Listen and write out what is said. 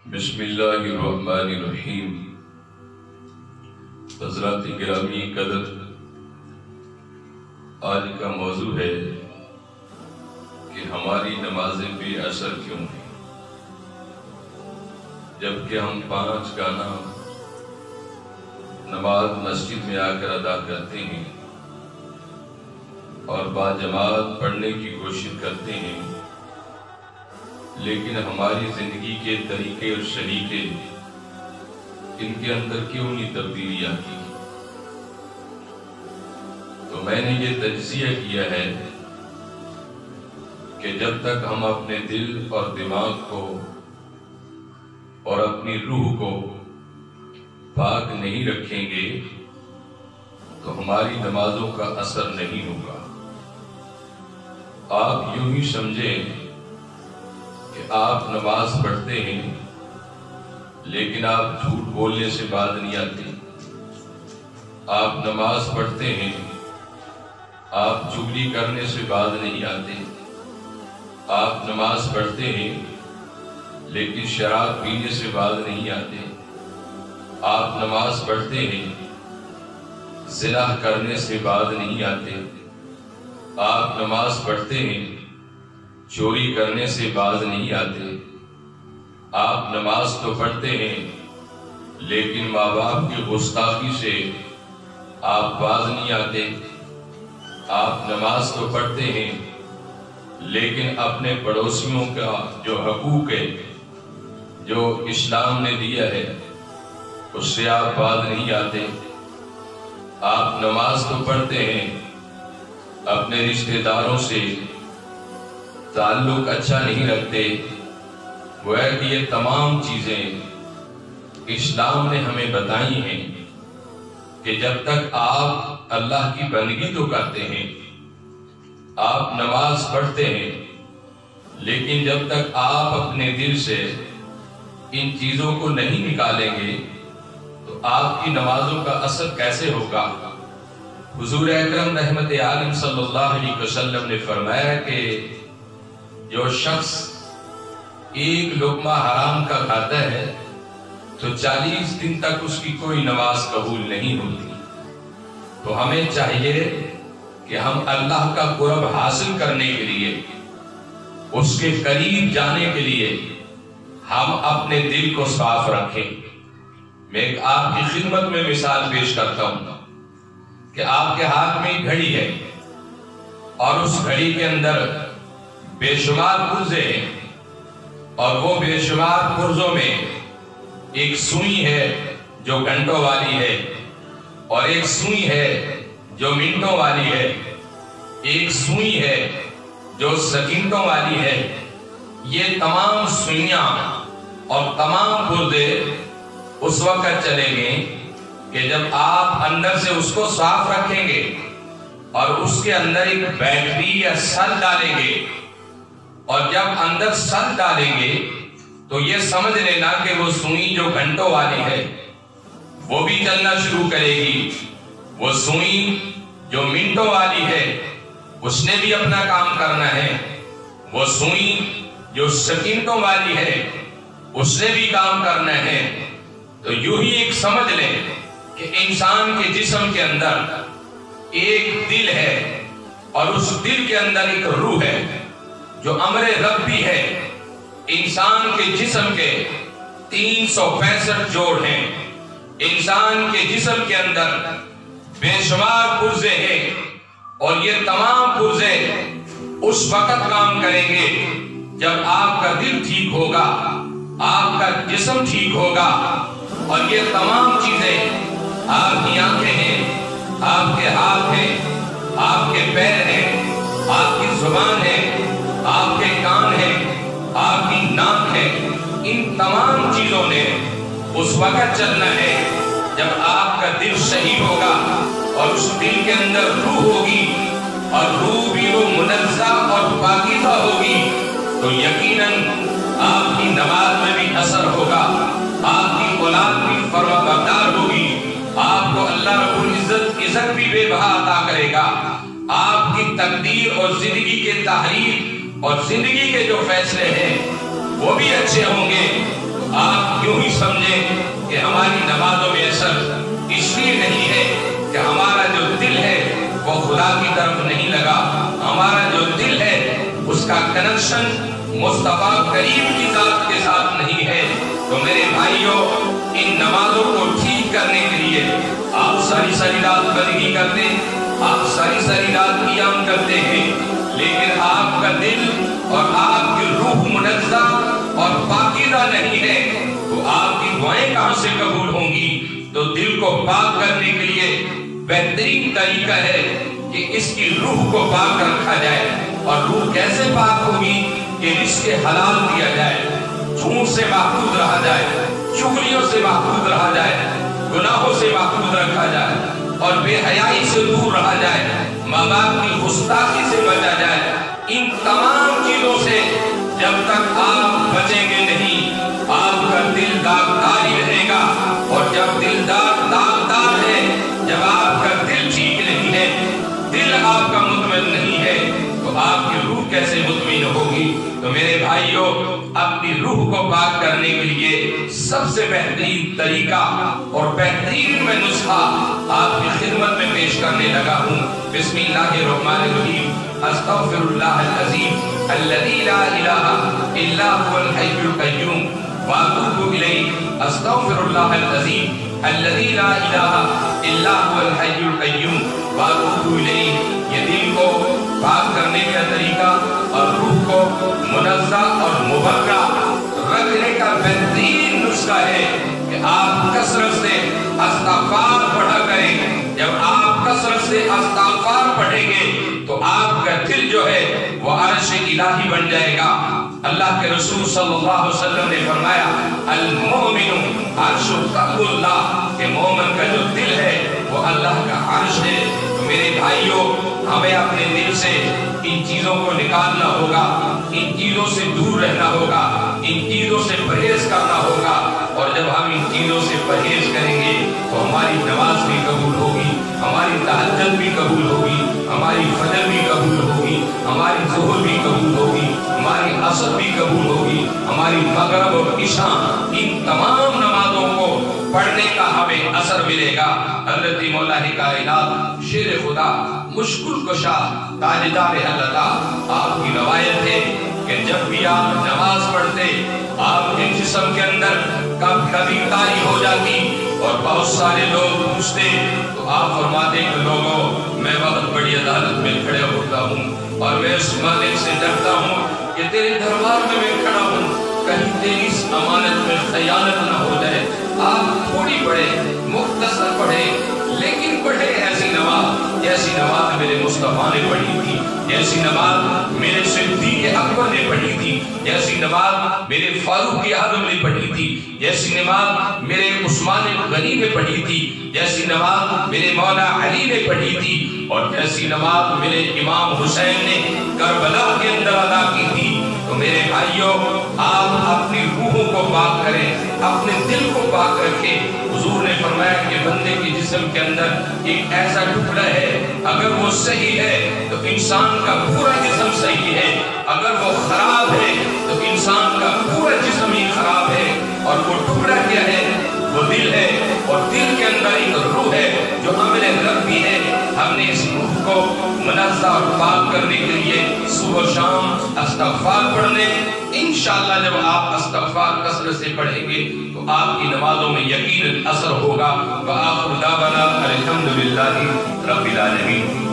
بسم اللہ الرحمن الرحیم۔ حضرات گرامی قدر، آج کا موضوع ہے کہ ہماری نمازیں بے اثر کیوں ہیں، جبکہ ہم 5 گانا نماز مسجد میں آ کر ادا کرتے ہیں اور باجماعت پڑھنے کی کوشش کرتے ہیں، لیکن ہماری زندگی کے طریقے اور شریکے ان کے اندر کیوں نہیں تبدیلی آتی؟ تو میں نے یہ تجزیہ کیا ہے کہ جب تک ہم اپنے دل اور دماغ کو اور اپنی روح کو پاک نہیں رکھیں گے تو ہماری نمازوں کا اثر نہیں ہوگا۔ آپ یوں ہی سمجھیں کہ آپ نماز پڑھتے ہیں لیکن آپ جھوٹ بولنے سے باز نہیں آتے، آپ نماز پڑھتے ہیں، آپ چغلی کرنے سے باز نہیں آتے، آپ نماز پڑھتے ہیں لیکن شراب پینے سے باز نہیں آتے، آپ نماز پڑھتے ہیں زنا کرنے سے باز نہیں آتے، آپ نماز پڑھتے ہیں چوری کرنے سے باز نہیں آتے، آپ نماز تو پڑھتے ہیں لیکن ماں باپ کی گستاخی سے آپ باز نہیں آتے، آپ نماز تو پڑھتے ہیں لیکن اپنے پڑوسیوں کا جو حقوق ہے جو اسلام نے دیا ہے اس سے آپ باز نہیں آتے، آپ نماز تو پڑھتے ہیں اپنے رشتہ داروں سے تعلق اچھا نہیں رکھتے۔ وہ ہے کہ یہ تمام چیزیں اسلام نے ہمیں بتائی ہیں کہ جب تک آپ اللہ کی بندگی تو کرتے ہیں، آپ نماز پڑھتے ہیں، لیکن جب تک آپ اپنے دل سے ان چیزوں کو نہیں نکالیں گے تو آپ کی نمازوں کا اثر کیسے ہوگا؟ حضور اکرم رحمت عالم صلی اللہ علیہ وسلم نے فرمایا کہ جو شخص ایک لقمہ حرام کا کھاتا ہے تو 40 دن تک اس کی کوئی نماز قبول نہیں ہوتی۔ تو ہمیں چاہیے کہ ہم اللہ کا قرب حاصل کرنے کے لیے، اس کے قریب جانے کے لیے ہم اپنے دل کو صاف رکھیں۔ میں ایک آپ کی خدمت میں مثال پیش کرتا ہوں کہ آپ کے ہاتھ میں ایک گھڑی ہے اور اس گھڑی کے اندر بے شمار پرزے ہیں، اور وہ بے شمار پرزوں میں ایک سوئی ہے جو گھنٹوں والی ہے، اور ایک سوئی ہے جو منٹوں والی ہے، ایک سوئی ہے جو سیکنڈوں والی ہے۔ یہ تمام سوئیاں اور تمام پرزے اس وقت چلیں گے کہ جب آپ اندر سے اس کو صاف رکھیں گے اور اس کے اندر ایک بیٹری یا سل ڈالیں گے، اور جب اندر سل ڈالیں گے تو یہ سمجھ لینا کہ وہ سوئی جو گھنٹوں والی ہے وہ بھی چلنا شروع کرے گی، وہ سوئی جو منٹوں والی ہے اس نے بھی اپنا کام کرنا ہے، وہ سوئی جو سیکنڈوں والی ہے اس نے بھی کام کرنا ہے۔ تو یوں ہی ایک سمجھ لیں کہ انسان کے جسم کے اندر ایک دل ہے اور اس دل کے اندر ایک روح ہے جو امر رب بھی ہے۔ انسان کے جسم کے 365 جوڑ ہیں، انسان کے جسم کے اندر بے شمار پرزے ہیں، اور یہ تمام پرزے اس وقت کام کریں گے جب آپ کا دل ٹھیک ہوگا، آپ کا جسم ٹھیک ہوگا، اور یہ تمام چیزیں، آپ کی آنکھیں ہیں، آپ کے ہاتھ ہیں، آپ کے پیر ہیں، آپ کی زبان ہے، آپ کے کان ہیں، آپ کی ناک ہے، ان تمام چیزوں نے اس وقت چلنا ہے جب آپ کا دل صحیح ہوگا اور اس دل کے اندر روح ہوگی، اور روح بھی وہ منزہ اور پاکیزہ ہوگی، تو یقیناً آپ کی نماز میں بھی اثر ہوگا، آپ کی اولاد بھی فرمانبردار ہوگی، آپ کو اللہ رب العزت عزت بھی بے بہا عطا کرے گا، آپ کی تقدیر اور زندگی کے تحریر اور زندگی کے جو فیصلے ہیں وہ بھی اچھے ہوں گے۔ آپ نمازوں میں اثر اس لیے نہیں ہے کہ ہمارا جو دل ہے وہ خدا کی طرف نہیں لگا، ہمارا جو دل ہے اس کا کنیکشن مصطفیٰ کریم کی ذات کے ساتھ نہیں ہے۔ تو میرے بھائیوں، ان نمازوں کو ٹھیک کرنے کے لیے آپ ساری رات بندگی کرتے، آپ ساری رات قیام کرتے ہیں، لیکن آپ کا دل اور آپ کی روح منزہ اور پاکیزہ نہیں ہے، تو آپ کی دعائیں کہاں سے قبول ہوں گی؟ تو دل کو پاک کرنے کے لیے بہترین طریقہ ہے کہ اس کی روح کو پاک رکھا جائے۔ اور روح کیسے پاک ہوگی؟ کہ رزق حلال دیا جائے، جھوٹ سے محفوظ رہا جائے، چغلیوں سے محفوظ رہا جائے، گناہوں سے محفوظ رکھا جائے، اور بے حیائی سے دور رہا جائے، ماں باپ کی گستاخی سے بچا جائے۔ ان تمام چیزوں سے جب تک آپ بچیں گے نہیں، آپ کا دل داغدار ہی رہے گا۔ اور جب دل داغدار ہے، جب آپ کا دل ٹھیک نہیں ہے، دل آپ کا مطمئن نہیں ہے، تو آپ کی روح کیسے مطمئن ہوگی؟ تو میرے بھائیوں، اپنی روح کو پاک کرنے کے لیے سب سے بہترین طریقہ اور بہترین میں نسخہ آپ کی خدمت میں پیش کرنے لگا ہوں۔ بسم اللہ الرحمن الرحیم۔ استغفر اللہ العظیم الذی لا الہ الا هو الحی القیوم واتوب الیہ۔ استغفر اللہ العظیم الذی لا الہ الا هو الحی القیوم واتوب الیہ۔ یہ دل کو پاک کرنے کا طریقہ اور روح کو منزہ اور مبرہ رکھنے کا بہترین نسخہ ہے کہ آپ کثرت سے استغفار پڑھا کریں۔ جب آپ کثرت سے استغفار پڑھیں گے تو آپ کا دل جو ہے وہ عرش الہی بن جائے گا۔ اللہ کے رسول صلی اللہ علیہ وسلم نے فرمایا المؤمن عرش قلب اللہ، کہ مومن کا جو دل ہے وہ اللہ کا عرش ہے۔ تو میرے بھائیوں، ہمیں اپنے دل سے ان چیزوں کو نکالنا ہوگا، ان چیزوں سے دور رہنا ہوگا، ان چیزوں سے پرہیز کرنا ہوگا۔ اور جب ہم ان چیزوں سے پرہیز کریں گے تو ہماری نماز بھی قبول ہوگی، ہماری تہجد بھی قبول ہوگی، ہماری فجر بھی قبول ہوگی، ہماری ظہر بھی قبول ہوگی، ہماری عصر بھی قبول ہوگی، ہماری مغرب اور عشاء، ان تمام نمازوں کو پڑھنے کا ہمیں اثر ملے گا۔ حضرت مولا کائنات شیر خدا مشکل کشا تاجدار اللہ، آپ کی روایت ہے کہ جب بھی آپ نماز پڑھتے آپ کے جسم کے اندر کبھی تاری ہو جاتی اور بہت سارے لوگ پوچھتے تو آپ فرماتے کہ لوگوں، میں بہت بڑی عدالت میں کھڑے ہوتا ہوں اور میں اس مالک سے ڈرتا ہوں کہ تیرے دربار میں کھڑا ہوں، کہیں تیری اس امانت میں خیانت نہ ہو جائے۔ آپ تھوڑی پڑھے، مختصر پڑھے، لیکن پڑھے ایسی نماز جیسی نماز میرے مصطفیٰ نے پڑھی تھی، جیسی نماز میرے صدیق اکبر نے پڑھی تھی، جیسی نماز میرے فاروق اعظم نے پڑھی تھی، جیسی نماز میرے عثمان غنی نے پڑھی تھی، جیسی نماز میرے مولا علی نے پڑھی تھی، اور جیسی نماز میرے امام حسین نے کربلا کے اندر ادا کی تھی۔ تو میرے بھائیوں، آپ اپنی روحوں کو پاک کریں، اپنے دل کو پاک رکھیں۔ حضور نے فرمایا کہ بندے کے جسم کے اندر ایک ایسا ٹکڑا ہے، اگر وہ صحیح ہے تو انسان کا پورا جسم صحیح ہے، اگر وہ خراب ہے تو انسان کا پورا جسم ہی خراب ہے۔ اور وہ ٹکڑا کیا ہے؟ وہ دل ہے، اور دل کے اندر ایک روح ہے جو عمل رب بھی ہے۔ ہم نے اس روح کو منزہ اور پاک کرنے کے لیے صبح و شام استغفار پڑھنے۔ انشاءاللہ جب آپ استغفار کثرت سے پڑھیں گے تو آپ کی نمازوں میں یقیناً اثر ہوگا۔ وآخر دعوانا الحمدللہ رب العالمین۔